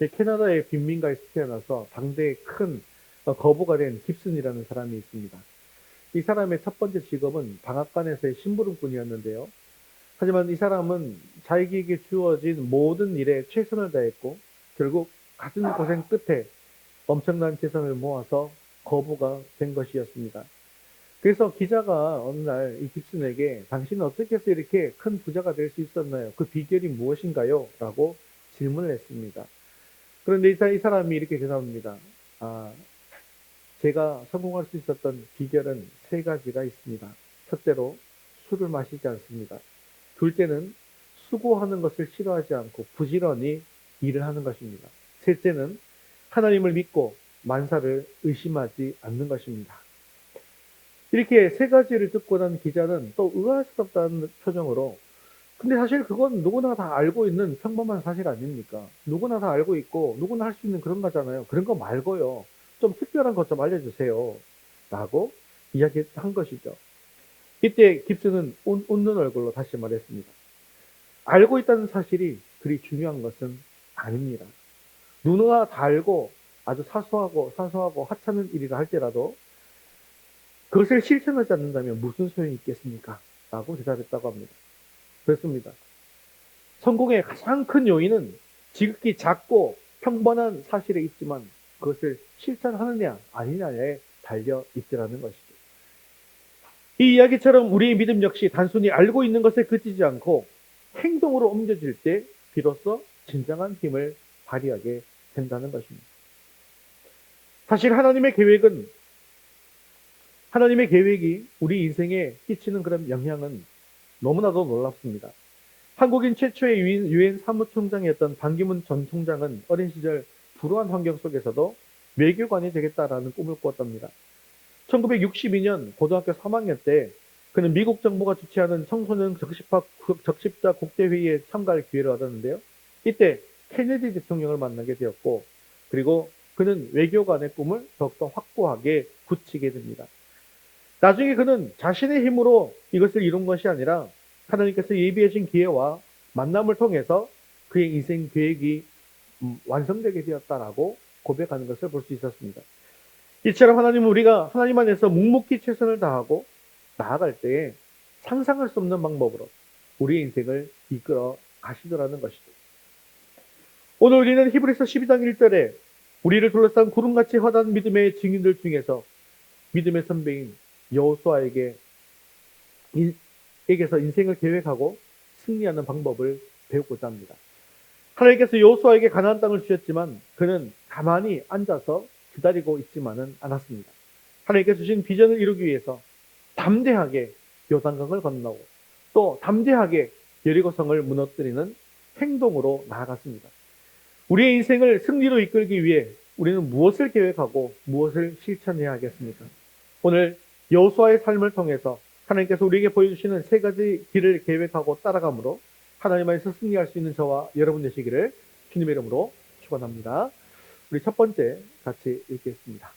캐나다의 빈민가에서 태어나서 당대의 큰 거부가 된 깁슨이라는 사람이 있습니다. 이 사람의 첫 번째 직업은 방앗간에서의 심부름꾼이었는데요. 하지만 이 사람은 자기에게 주어진 모든 일에 최선을 다했고 결국 갖은 고생 끝에 엄청난 재산을 모아서 거부가 된 것이었습니다. 그래서 기자가 어느 날 이 깁슨에게 당신은 어떻게 해서 이렇게 큰 부자가 될 수 있었나요? 그 비결이 무엇인가요? 라고 질문을 했습니다. 그런데 이 사람이 이렇게 대답합니다. 아, 제가 성공할 수 있었던 비결은 세 가지가 있습니다. 첫째로 술을 마시지 않습니다. 둘째는 수고하는 것을 싫어하지 않고 부지런히 일을 하는 것입니다. 셋째는 하나님을 믿고 만사를 의심하지 않는 것입니다. 이렇게 세 가지를 듣고 난 기자는 또 의아스럽다는 표정으로 근데 사실 그건 누구나 다 알고 있는 평범한 사실 아닙니까? 누구나 다 알고 있고 누구나 할 수 있는 그런 거잖아요. 그런 거 말고요. 좀 특별한 것 좀 알려주세요. 라고 이야기한 것이죠. 이때 깁스는 웃는 얼굴로 다시 말했습니다. 알고 있다는 사실이 그리 중요한 것은 아닙니다. 누구나 다 알고 아주 사소하고 하찮은 일이라 할지라도 그것을 실천하지 않는다면 무슨 소용이 있겠습니까? 라고 대답했다고 합니다. 그렇습니다. 성공의 가장 큰 요인은 지극히 작고 평범한 사실에 있지만 그것을 실천하느냐 아니냐에 달려 있더라는 것이죠. 이 이야기처럼 우리의 믿음 역시 단순히 알고 있는 것에 그치지 않고 행동으로 옮겨질 때 비로소 진정한 힘을 발휘하게 된다는 것입니다. 사실 하나님의 계획이 우리 인생에 끼치는 그런 영향은 너무나도 놀랍습니다. 한국인 최초의 유엔 사무총장이었던 반기문 전 총장은 어린 시절 불우한 환경 속에서도 외교관이 되겠다라는 꿈을 꾸었답니다. 1962년 고등학교 3학년 때 그는 미국 정부가 주최하는 청소년 적십자 국제회의에 참가할 기회를 얻었는데요. 이때 케네디 대통령을 만나게 되었고 그리고 그는 외교관의 꿈을 더욱더 확고하게 굳히게 됩니다. 나중에 그는 자신의 힘으로 이것을 이룬 것이 아니라 하나님께서 예비하신 기회와 만남을 통해서 그의 인생 계획이 완성되게 되었다라고 고백하는 것을 볼 수 있었습니다. 이처럼 하나님은 우리가 하나님 안에서 묵묵히 최선을 다하고 나아갈 때에 상상할 수 없는 방법으로 우리의 인생을 이끌어 가시더라는 것이죠. 오늘 우리는 히브리서 12장 1절에 우리를 둘러싼 구름같이 화단 믿음의 증인들 중에서 믿음의 선배인 여호수아에게서 인생을 계획하고 승리하는 방법을 배우고자 합니다. 하나님께서 여호수아에게 가나안 땅을 주셨지만 그는 가만히 앉아서 기다리고 있지만은 않았습니다. 하나님께서 주신 비전을 이루기 위해서 담대하게 요단강을 건너고 또 담대하게 여리고성을 무너뜨리는 행동으로 나아갔습니다. 우리의 인생을 승리로 이끌기 위해 우리는 무엇을 계획하고 무엇을 실천해야 하겠습니까? 오늘 여호수아의 삶을 통해서 하나님께서 우리에게 보여주시는 세 가지 길을 계획하고 따라감으로 하나님 안에서 승리할 수 있는 저와 여러분 되시기를 주님의 이름으로 축원합니다. 우리 첫 번째 같이 읽겠습니다.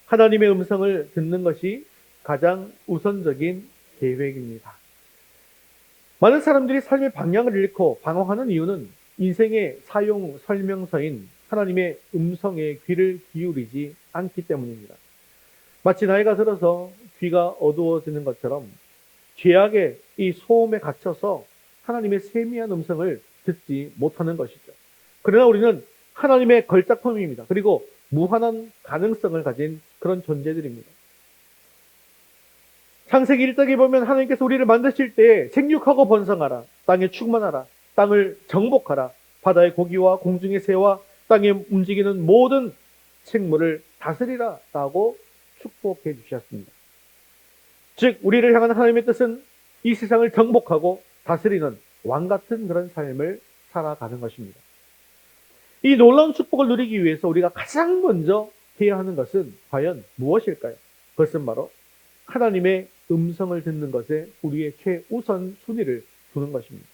하나님의 음성을 듣는 것이 가장 우선적인 계획입니다. 많은 사람들이 삶의 방향을 잃고 방황하는 이유는 인생의 사용 설명서인 하나님의 음성에 귀를 기울이지 않기 때문입니다. 마치 나이가 들어서 귀가 어두워지는 것처럼 죄악의 이 소음에 갇혀서 하나님의 세미한 음성을 듣지 못하는 것이죠. 그러나 우리는 하나님의 걸작품입니다. 그리고 무한한 가능성을 가진 그런 존재들입니다. 창세기 1장에 보면 하나님께서 우리를 만드실 때 생육하고 번성하라, 땅에 충만하라, 땅을 정복하라, 바다의 고기와 공중의 새와 땅에 움직이는 모든 생물을 다스리라 라고 축복해 주셨습니다. 즉 우리를 향한 하나님의 뜻은 이 세상을 정복하고 다스리는 왕같은 그런 삶을 살아가는 것입니다. 이 놀라운 축복을 누리기 위해서 우리가 가장 먼저 해야 하는 것은 과연 무엇일까요? 그것은 바로 하나님의 음성을 듣는 것에 우리의 최우선 순위를 두는 것입니다.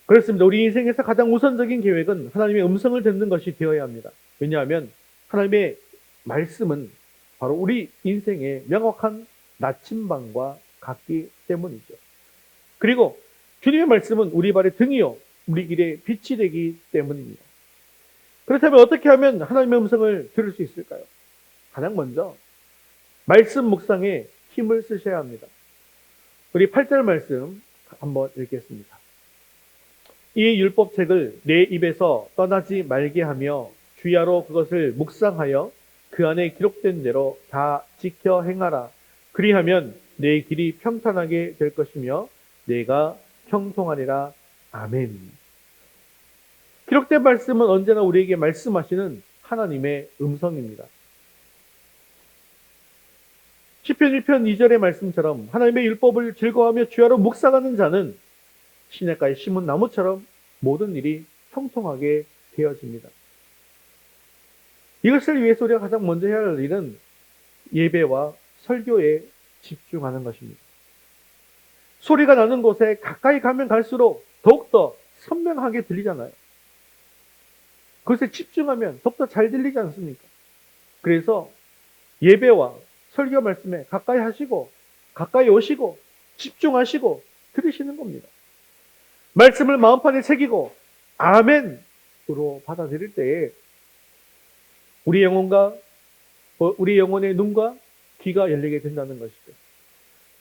그렇습니다. 우리 인생에서 가장 우선적인 계획은 하나님의 음성을 듣는 것이 되어야 합니다. 왜냐하면 하나님의 말씀은 바로 우리 인생의 명확한 나침반과 같기 때문이죠. 그리고 주님의 말씀은 우리 발의 등이요 우리 길의 빛이 되기 때문입니다. 그렇다면 어떻게 하면 하나님의 음성을 들을 수 있을까요? 가장 먼저 말씀 묵상에 힘을 쓰셔야 합니다. 우리 8절 말씀 한번 읽겠습니다. 이 율법책을 내 입에서 떠나지 말게 하며 주야로 그것을 묵상하여 그 안에 기록된 대로 다 지켜 행하라. 그리하면 내 길이 평탄하게 될 것이며 내가 형통하리라. 아멘. 기록된 말씀은 언제나 우리에게 말씀하시는 하나님의 음성입니다. 시편 1편 2절의 말씀처럼 하나님의 율법을 즐거워하며 주야로 묵상하는 자는 시냇가에 심은 나무처럼 모든 일이 형통하게 되어집니다. 이것을 위해서 우리가 가장 먼저 해야 할 일은 예배와 설교에 집중하는 것입니다. 소리가 나는 곳에 가까이 가면 갈수록 더욱더 선명하게 들리잖아요. 그것에 집중하면 더욱더 잘 들리지 않습니까? 그래서 예배와 설교 말씀에 가까이 하시고 가까이 오시고 집중하시고 들으시는 겁니다. 말씀을 마음판에 새기고 아멘으로 받아들일 때에 우리 영혼과 우리 영혼의 눈과 귀가 열리게 된다는 것이죠.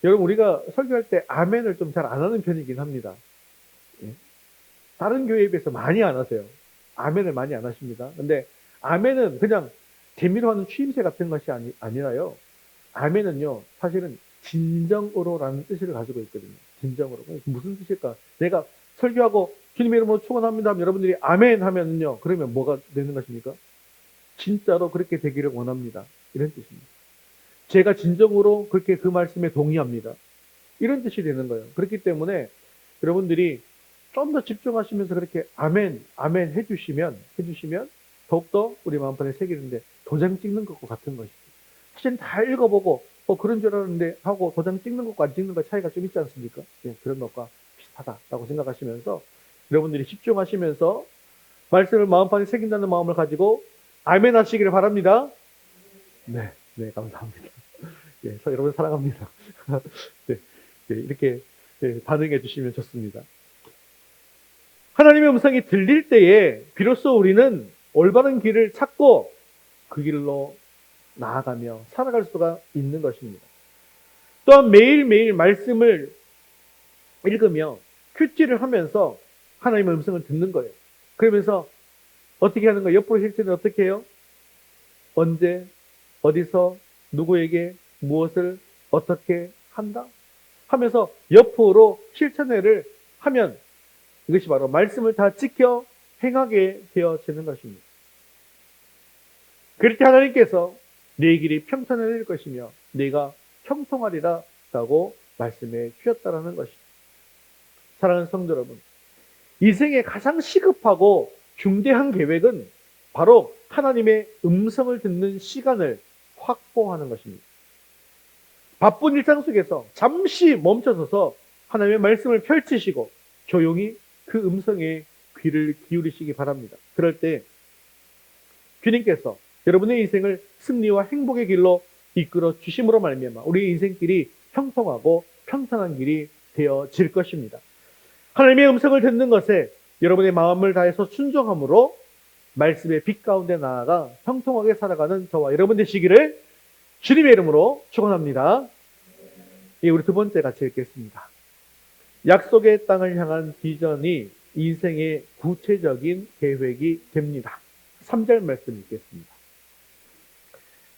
여러분, 우리가 설교할 때 아멘을 좀 잘 안 하는 편이긴 합니다. 다른 교회에 비해서 많이 안 하세요. 아멘을 많이 안 하십니다. 근데 아멘은 그냥 재미로 하는 추임새 같은 것이 아니라요. 아멘은요, 사실은 진정으로라는 뜻을 가지고 있거든요. 진정으로. 무슨 뜻일까? 내가 설교하고 주님의 이름으로 축원합니다. 여러분들이 아멘 하면은요, 그러면 뭐가 되는 것입니까? 진짜로 그렇게 되기를 원합니다. 이런 뜻입니다. 제가 진정으로 그렇게 그 말씀에 동의합니다. 이런 뜻이 되는 거예요. 그렇기 때문에 여러분들이 좀 더 집중하시면서 그렇게 아멘, 아멘 해주시면 더욱더 우리 마음판에 새기는데 도장 찍는 것과 같은 것이죠. 사실 다 읽어보고 그런 줄 알았는데 하고 도장 찍는 것과 안 찍는 것 차이가 좀 있지 않습니까? 네, 그런 것과 비슷하다라고 생각하시면서 여러분들이 집중하시면서 말씀을 마음판에 새긴다는 마음을 가지고 아멘 하시기를 바랍니다. 네, 네, 감사합니다. 예, 여러분 사랑합니다. 네, 네, 이렇게 반응해 주시면 좋습니다. 하나님의 음성이 들릴 때에 비로소 우리는 올바른 길을 찾고 그 길로 나아가며 살아갈 수가 있는 것입니다. 또한 매일매일 말씀을 읽으며 큐티를 하면서 하나님의 음성을 듣는 거예요. 그러면서 어떻게 하는 거예요? 옆으로 실천을 어떻게 해요? 언제, 어디서, 누구에게, 무엇을 어떻게 한다? 하면서 옆으로 실천회를 하면 이것이 바로 말씀을 다 지켜 행하게 되어지는 것입니다. 그럴 때 하나님께서 내 길이 평탄해질 것이며 내가 형통하리라 라고 말씀해 주셨다라는 것입니다. 사랑하는 성도 여러분, 인생의 가장 시급하고 중대한 계획은 바로 하나님의 음성을 듣는 시간을 확보하는 것입니다. 바쁜 일상 속에서 잠시 멈춰서서 하나님의 말씀을 펼치시고 조용히 그 음성에 귀를 기울이시기 바랍니다. 그럴 때 주님께서 여러분의 인생을 승리와 행복의 길로 이끌어 주심으로 말미암아 우리의 인생길이 형통하고 평탄한 길이 되어질 것입니다. 하나님의 음성을 듣는 것에 여러분의 마음을 다해서 순종함으로 말씀의 빛 가운데 나아가 형통하게 살아가는 저와 여러분 되시기를 주님의 이름으로 축원합니다. 예, 우리 두 번째 같이 읽겠습니다. 약속의 땅을 향한 비전이 인생의 구체적인 계획이 됩니다. 3절 말씀 읽겠습니다.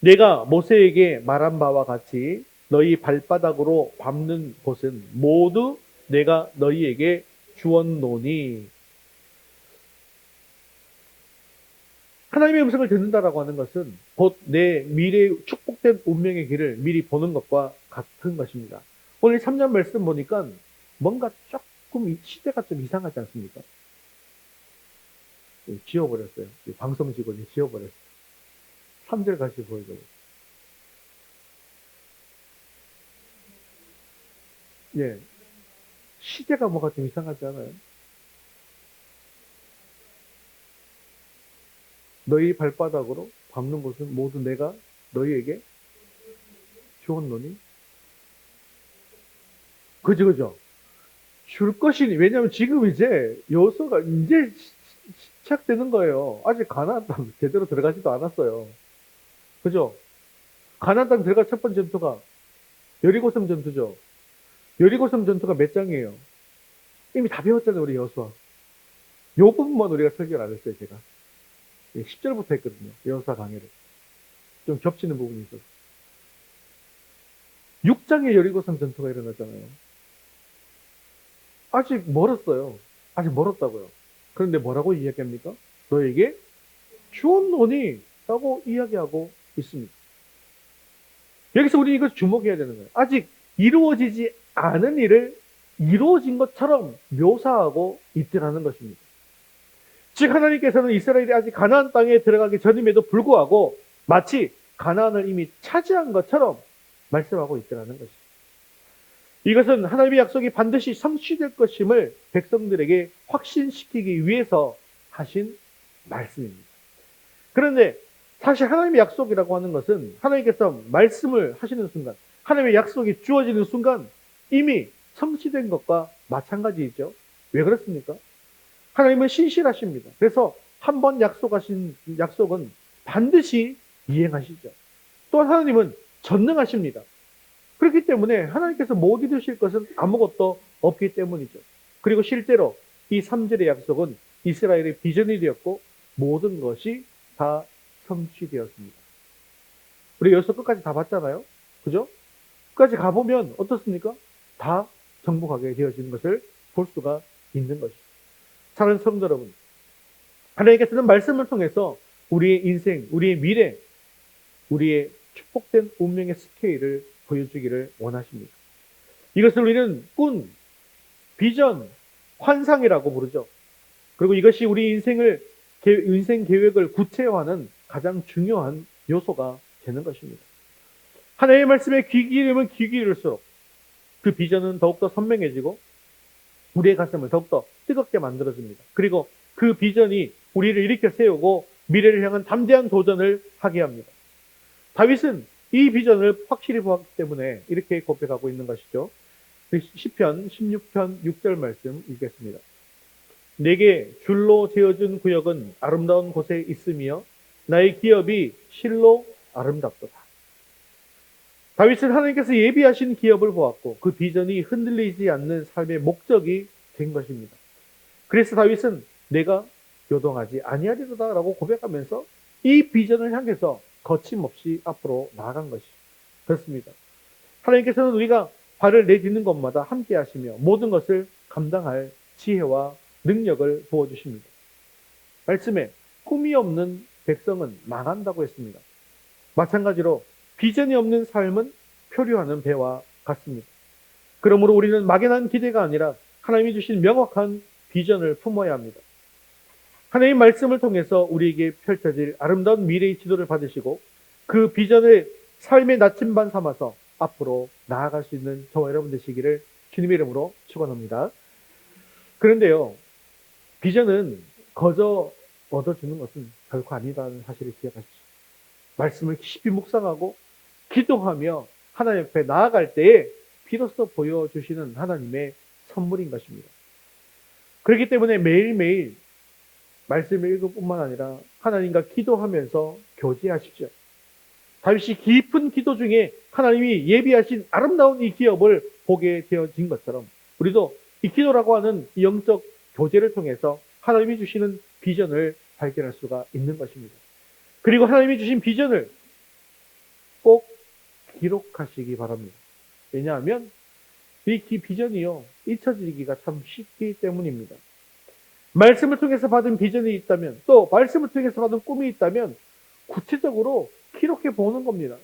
내가 모세에게 말한 바와 같이 너희 발바닥으로 밟는 곳은 모두 내가 너희에게 주었노니. 하나님의 음성을 듣는다라고 하는 것은 곧 내 미래의 축복된 운명의 길을 미리 보는 것과 같은 것입니다. 오늘 3절 말씀 보니까 뭔가 조금 시대가 좀 이상하지 않습니까? 지워버렸어요. 방송 직원이 지워버렸어요. 3절 다시 보여줘요. 예. 시대가 뭐가 좀 이상하지 않아요? 너희 발바닥으로 밟는 곳은 모두 내가 너희에게 주었노니. 그죠. 줄 것이니. 왜냐하면 지금 이제 여서가 이제 시작되는 거예요. 아직 가나안 땅 제대로 들어가지도 않았어요. 그죠? 가나안 땅 들어갈 첫 번째 전투가 여리고성 전투죠. 여리고성 전투가 몇 장이에요? 이미 다 배웠잖아요, 우리 여호수아. 요 부분만 우리가 설교를 안 했어요, 제가. 10절부터 했거든요, 여호수아 강의를. 좀 겹치는 부분이 있어서. 6장에 여리고성 전투가 일어났잖아요. 아직 멀었어요. 아직 멀었다고요. 그런데 뭐라고 이야기합니까? 너에게 주었노니 라고 이야기하고 있습니다. 여기서 우리 이거 주목해야 되는 거예요. 아직 이루어지지 않은 일을 이루어진 것처럼 묘사하고 있더라는 것입니다. 즉 하나님께서는 이스라엘이 아직 가나안 땅에 들어가기 전임에도 불구하고 마치 가나안을 이미 차지한 것처럼 말씀하고 있더라는 것입니다. 이것은 하나님의 약속이 반드시 성취될 것임을 백성들에게 확신시키기 위해서 하신 말씀입니다. 그런데 사실 하나님의 약속이라고 하는 것은 하나님께서 말씀을 하시는 순간, 하나님의 약속이 주어지는 순간 이미 성취된 것과 마찬가지이죠. 왜 그렇습니까? 하나님은 신실하십니다. 그래서 한 번 약속하신 약속은 반드시 이행하시죠. 또한 하나님은 전능하십니다. 그렇기 때문에 하나님께서 못 이루실 것은 아무것도 없기 때문이죠. 그리고 실제로 이 3절의 약속은 이스라엘의 비전이 되었고 모든 것이 다 성취되었습니다. 우리 여기서 끝까지 다 봤잖아요. 그죠? 끝까지 가보면 어떻습니까? 다 정복하게 되어지는 것을 볼 수가 있는 것이죠. 사랑하는 성도 여러분, 하나님께서는 말씀을 통해서 우리의 인생, 우리의 미래, 우리의 축복된 운명의 스케일을 보여주기를 원하십니다. 이것을 우리는 꿈, 비전, 환상이라고 부르죠. 그리고 이것이 우리 인생 계획을 구체화하는 가장 중요한 요소가 되는 것입니다. 하나님의 말씀에 귀 기울이면 귀 기울일수록 그 비전은 더욱더 선명해지고 우리의 가슴을 더욱더 뜨겁게 만들어줍니다. 그리고 그 비전이 우리를 일으켜 세우고 미래를 향한 담대한 도전을 하게 합니다. 다윗은 이 비전을 확실히 보았기 때문에 이렇게 고백하고 있는 것이죠. 시편 16편 6절 말씀 읽겠습니다. 내게 줄로 지어준 구역은 아름다운 곳에 있으며 나의 기업이 실로 아름답도다. 다윗은 하나님께서 예비하신 기업을 보았고 그 비전이 흔들리지 않는 삶의 목적이 된 것입니다. 그래서 다윗은 내가 요동하지 아니하리로다 라고 고백하면서 이 비전을 향해서 거침없이 앞으로 나아간 것이죠. 그렇습니다. 하나님께서는 우리가 발을 내딛는 것마다 함께 하시며 모든 것을 감당할 지혜와 능력을 부어주십니다. 말씀에 꿈이 없는 백성은 망한다고 했습니다. 마찬가지로 비전이 없는 삶은 표류하는 배와 같습니다. 그러므로 우리는 막연한 기대가 아니라 하나님이 주신 명확한 비전을 품어야 합니다. 하나님의 말씀을 통해서 우리에게 펼쳐질 아름다운 미래의 지도를 받으시고 그 비전을 삶의 나침반 삼아서 앞으로 나아갈 수 있는 저와 여러분 되시기를 주님의 이름으로 축원합니다. 그런데요, 비전은 거저 얻어주는 것은 결코 아니다는 사실을 기억하십시오. 말씀을 깊이 묵상하고 기도하며 하나님 앞에 나아갈 때에 비로소 보여주시는 하나님의 선물인 것입니다. 그렇기 때문에 매일매일 말씀을 읽을 뿐만 아니라 하나님과 기도하면서 교제하십시오. 다윗이 깊은 기도 중에 하나님이 예비하신 아름다운 이 기업을 보게 되어진 것처럼 우리도 이 기도라고 하는 이 영적 교제를 통해서 하나님이 주시는 비전을 발견할 수가 있는 것입니다. 그리고 하나님이 주신 비전을 꼭 기록하시기 바랍니다. 왜냐하면 이 비전이요, 잊혀지기가 참 쉽기 때문입니다. 말씀을 통해서 받은 비전이 있다면, 또 말씀을 통해서 받은 꿈이 있다면 구체적으로 기록해 보는 겁니다.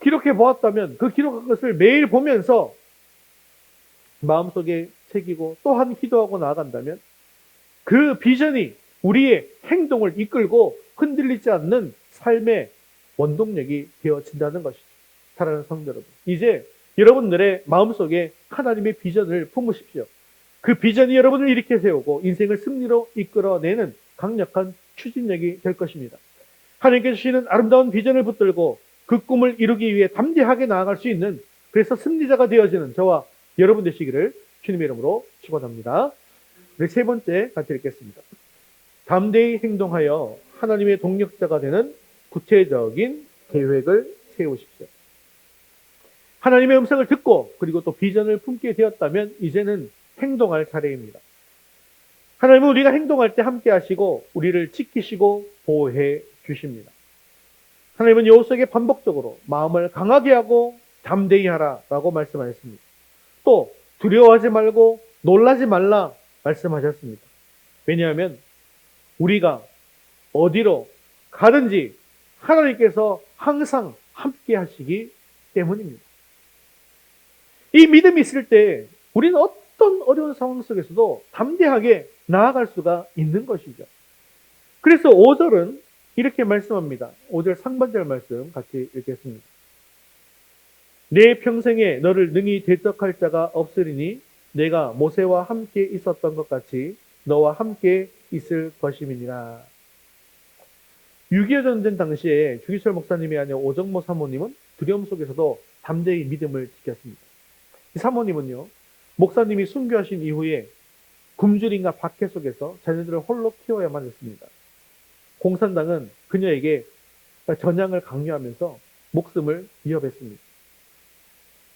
기록해 보았다면 그 기록한 것을 매일 보면서 마음속에 새기고 또한 기도하고 나아간다면 그 비전이 우리의 행동을 이끌고 흔들리지 않는 삶의 원동력이 되어진다는 것이죠. 사랑하는 성도 여러분, 이제 여러분들의 마음속에 하나님의 비전을 품으십시오. 그 비전이 여러분을 일으켜 세우고 인생을 승리로 이끌어내는 강력한 추진력이 될 것입니다. 하나님께서 주시는 아름다운 비전을 붙들고 그 꿈을 이루기 위해 담대하게 나아갈 수 있는, 그래서 승리자가 되어지는 저와 여러분 되시기를 주님의 이름으로 축원합니다. 우리 세 번째 같이 읽겠습니다. 담대히 행동하여 하나님의 동력자가 되는 구체적인 계획을 세우십시오. 하나님의 음성을 듣고 그리고 또 비전을 품게 되었다면 이제는 행동할 차례입니다. 하나님은 우리가 행동할 때 함께 하시고 우리를 지키시고 보호해 주십니다. 하나님은 여호수아에게 반복적으로 마음을 강하게 하고 담대히 하라라고 말씀하셨습니다. 또 두려워하지 말고 놀라지 말라 말씀하셨습니다. 왜냐하면 우리가 어디로 가든지 하나님께서 항상 함께 하시기 때문입니다. 이 믿음이 있을 때 우리는 어떤 어려운 상황 속에서도 담대하게 나아갈 수가 있는 것이죠. 그래서 5절은 이렇게 말씀합니다. 5절 상반절 말씀 같이 읽겠습니다. 내 평생에 너를 능히 대적할 자가 없으리니 내가 모세와 함께 있었던 것 같이 너와 함께 있을 것임이니라. 6.25 전쟁 당시에 주기철 목사님이 아닌 오정모 사모님은 두려움 속에서도 담대히 믿음을 지켰습니다. 이 사모님은요, 목사님이 순교하신 이후에 굶주림과 박해 속에서 자녀들을 홀로 키워야만 했습니다. 공산당은 그녀에게 전향을 강요하면서 목숨을 위협했습니다.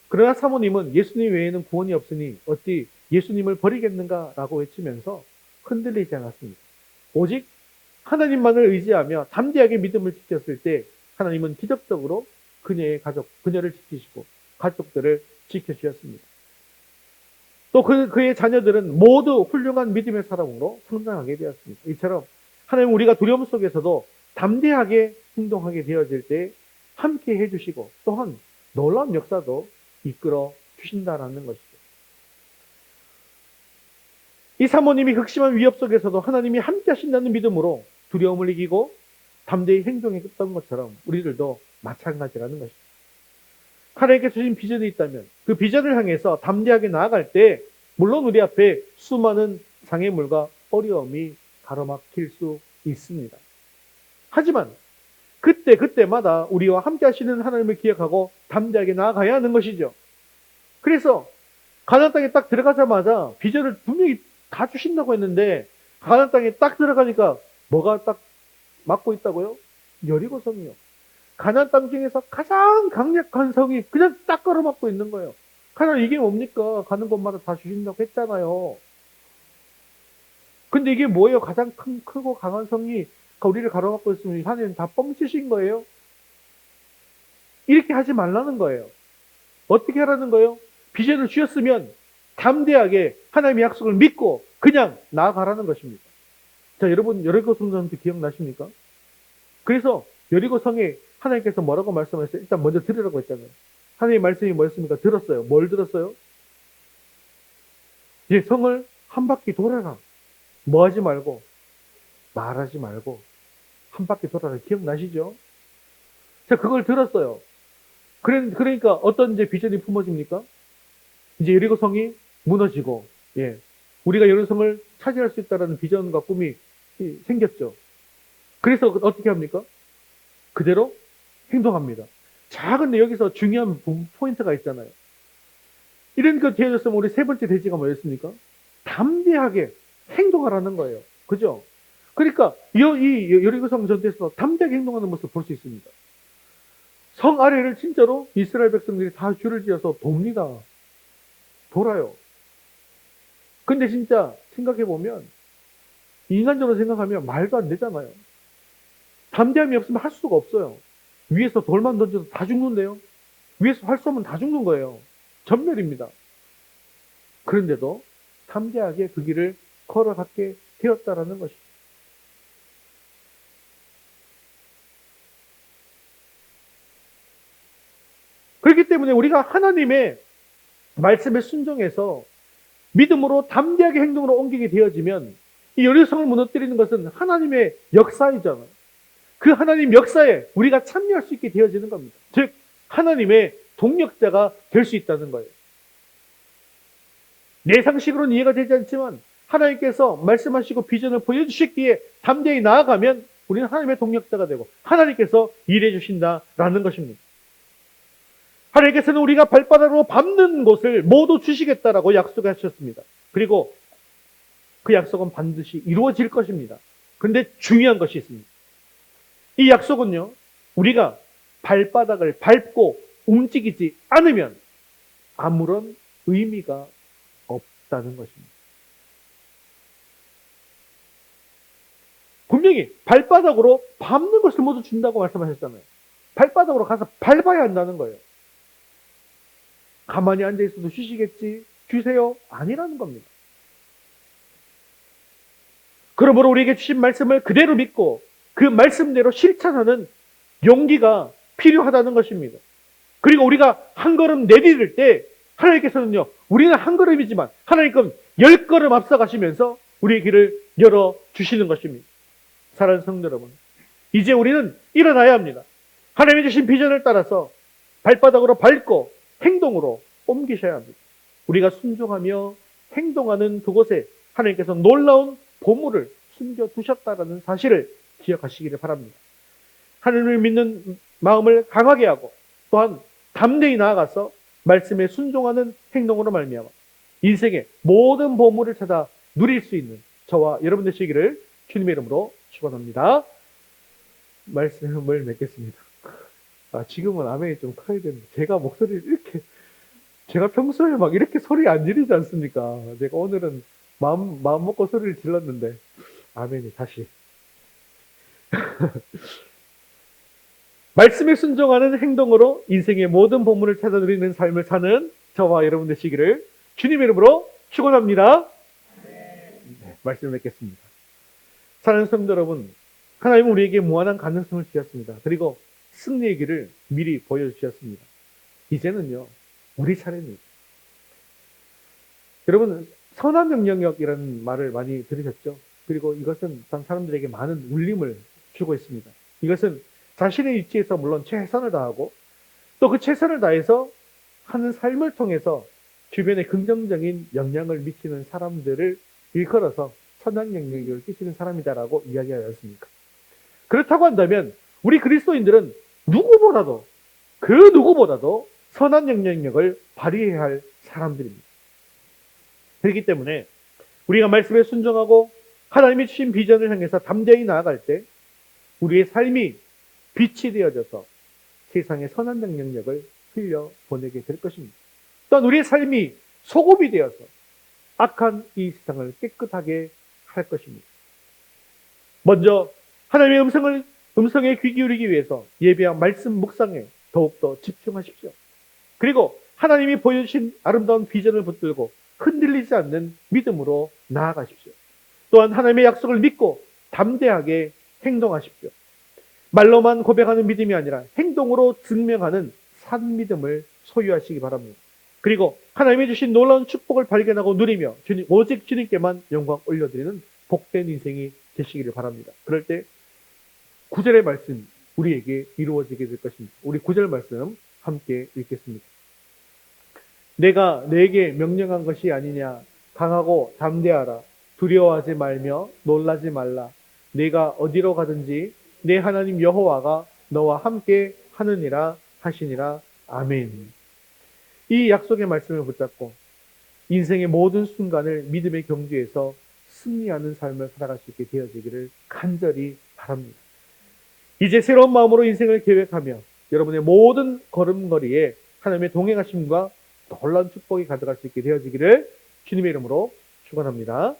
그러나 사모님은 예수님 외에는 구원이 없으니 어찌 예수님을 버리겠는가라고 외치면서 흔들리지 않았습니다. 오직 하나님만을 의지하며 담대하게 믿음을 지켰을 때 하나님은 기적적으로 그녀를 지키시고 가족들을 지켜주셨습니다. 또 그의 자녀들은 모두 훌륭한 믿음의 사람으로 성장하게 되었습니다. 이처럼 하나님 우리가 두려움 속에서도 담대하게 행동하게 되어질 때 함께 해주시고 또한 놀라운 역사도 이끌어 주신다라는 것이죠. 이 사모님이 극심한 위협 속에서도 하나님이 함께 하신다는 믿음으로 두려움을 이기고 담대히 행동했던 것처럼 우리들도 마찬가지라는 것이죠. 하나님께 주신 비전이 있다면 그 비전을 향해서 담대하게 나아갈 때 물론 우리 앞에 수많은 장애물과 어려움이 가로막힐 수 있습니다. 하지만 그때마다 우리와 함께 하시는 하나님을 기억하고 담대하게 나아가야 하는 것이죠. 그래서 가나안 땅에 딱 들어가자마자 비전을 분명히 다 주신다고 했는데 가나안 땅에 딱 들어가니까 뭐가 딱 막고 있다고요? 여리고성이요. 가나안 땅 중에서 가장 강력한 성이 그냥 딱 걸어막고 있는 거예요. 하나님 이게 뭡니까? 가는 곳마다 다 주신다고 했잖아요. 근데 이게 뭐예요? 가장 크고 강한 성이 우리를 가로막고 있으면 하나님 다 뻥치신 거예요? 이렇게 하지 말라는 거예요. 어떻게 하라는 거예요? 비전을 주셨으면 담대하게 하나님의 약속을 믿고 그냥 나아가라는 것입니다. 자, 여러분 여리고 성전도 기억나십니까? 그래서 여리고 성에 하나님께서 뭐라고 말씀하셨어요? 일단 먼저 들으라고 했잖아요. 하나님의 말씀이 뭐였습니까? 들었어요. 뭘 들었어요? 이제 성을 한 바퀴 돌아라. 뭐 하지 말고 말하지 말고 한 바퀴 돌아라. 기억나시죠? 자, 그걸 들었어요. 그러니까 어떤 이제 비전이 품어집니까? 이제 여리고 성이 무너지고, 우리가 여리고 성을 차지할 수 있다는 비전과 꿈이 생겼죠. 그래서 어떻게 합니까? 그대로 행동합니다. 자, 근데 여기서 중요한 포인트가 있잖아요. 이런 거 되어졌으면 우리 세 번째 대지가 뭐였습니까? 담대하게 행동하라는 거예요. 그죠? 그러니까 이 여리고성 전투에서 담대하게 행동하는 모습을 볼 수 있습니다. 성 아래를 진짜로 이스라엘 백성들이 다 줄을 지어서 돕니다. 돌아요. 근데 진짜 생각해보면 인간적으로 생각하면 말도 안 되잖아요. 담대함이 없으면 할 수가 없어요. 위에서 돌만 던져도 다 죽는데요. 위에서 활 쏘면 다 죽는 거예요. 전멸입니다. 그런데도 담대하게 그 길을 걸어가게 되었다라는 것이죠. 그렇기 때문에 우리가 하나님의 말씀에 순종해서 믿음으로 담대하게 행동으로 옮기게 되어지면 이 여리고성을 무너뜨리는 것은 하나님의 역사이잖아요. 그 하나님 역사에 우리가 참여할 수 있게 되어지는 겁니다. 즉 하나님의 동력자가 될 수 있다는 거예요. 내 상식으로는 이해가 되지 않지만 하나님께서 말씀하시고 비전을 보여주셨기에 담대히 나아가면 우리는 하나님의 동력자가 되고 하나님께서 일해 주신다라는 것입니다. 하나님께서는 우리가 발바닥으로 밟는 곳을 모두 주시겠다라고 약속하셨습니다. 그리고 그 약속은 반드시 이루어질 것입니다. 그런데 중요한 것이 있습니다. 이 약속은요, 우리가 발바닥을 밟고 움직이지 않으면 아무런 의미가 없다는 것입니다. 분명히 발바닥으로 밟는 것을 모두 준다고 말씀하셨잖아요. 발바닥으로 가서 밟아야 한다는 거예요. 가만히 앉아있어도 주시겠지, 주세요, 아니라는 겁니다. 그러므로 우리에게 주신 말씀을 그대로 믿고 그 말씀대로 실천하는 용기가 필요하다는 것입니다. 그리고 우리가 한 걸음 내디딜 때 하나님께서는요, 우리는 한 걸음이지만 하나님께서는 10걸음 앞서가시면서 우리의 길을 열어주시는 것입니다. 사랑하는 성도 여러분, 이제 우리는 일어나야 합니다. 하나님이 주신 비전을 따라서 발바닥으로 밟고 행동으로 옮기셔야 합니다. 우리가 순종하며 행동하는 그곳에 하나님께서 놀라운 보물을 숨겨두셨다는 사실을 기억하시기를 바랍니다. 하나님을 믿는 마음을 강하게 하고 또한 담대히 나아가서 말씀에 순종하는 행동으로 말미암아 인생의 모든 보물을 찾아 누릴 수 있는 저와 여러분 되시기를 주님의 이름으로 축원합니다. 말씀을 맺겠습니다. 지금은 아멘이 좀 커야 되는데 제가 목소리를 이렇게, 제가 평소에 막 이렇게 소리 안 지르지 않습니까? 제가 오늘은 마음 먹고 소리를 질렀는데 아멘이 다시 말씀에 순종하는 행동으로 인생의 모든 보물을 찾아 누리는 삶을 사는 저와 여러분 되시기를 주님의 이름으로 축원합니다. 네, 말씀을 맺겠습니다. 사랑하는 성도 여러분, 하나님은 우리에게 무한한 가능성을 주셨습니다. 그리고 승리의 길을 미리 보여주셨습니다. 이제는요, 우리 차례입니다. 여러분, 선한 영향력이라는 말을 많이 들으셨죠? 그리고 이것은 사람들에게 많은 울림을 주고 있습니다. 이것은 자신의 위치에서 물론 최선을 다하고 또 그 최선을 다해서 하는 삶을 통해서 주변에 긍정적인 영향을 미치는 사람들을 일컬어서 선한 영향력을 끼치는 사람이다라고 이야기하였습니까? 그렇다고 한다면 우리 그리스도인들은 그 누구보다도 선한 영향력을 발휘해야 할 사람들입니다. 그렇기 때문에 우리가 말씀에 순종하고 하나님이 주신 비전을 향해서 담대히 나아갈 때 우리의 삶이 빛이 되어져서 세상에 선한 영향력을 흘려보내게 될 것입니다. 또한 우리의 삶이 소금이 되어서 악한 이 세상을 깨끗하게 할 것입니다. 먼저 하나님의 음성에 귀 기울이기 위해서 예배와 말씀 묵상에 더욱더 집중하십시오. 그리고 하나님이 보여주신 아름다운 비전을 붙들고 흔들리지 않는 믿음으로 나아가십시오. 또한 하나님의 약속을 믿고 담대하게 행동하십시오. 말로만 고백하는 믿음이 아니라 행동으로 증명하는 산 믿음을 소유하시기 바랍니다. 그리고 하나님이 주신 놀라운 축복을 발견하고 누리며 오직 주님께만 영광 올려드리는 복된 인생이 되시기를 바랍니다. 그럴 때 9절의 말씀 우리에게 이루어지게 될 것입니다. 우리 9절 말씀 함께 읽겠습니다. 내가 내게 명령한 것이 아니냐. 강하고 담대하라. 두려워하지 말며 놀라지 말라. 내가 어디로 가든지 내 하나님 여호와가 너와 함께 하느니라 하시니라. 아멘. 이 약속의 말씀을 붙잡고 인생의 모든 순간을 믿음의 경주에서 승리하는 삶을 살아갈 수 있게 되어지기를 간절히 바랍니다. 이제 새로운 마음으로 인생을 계획하며 여러분의 모든 걸음걸이에 하나님의 동행하심과 놀라운 축복이 가져갈 수 있게 되어지기를 주님의 이름으로 축원합니다.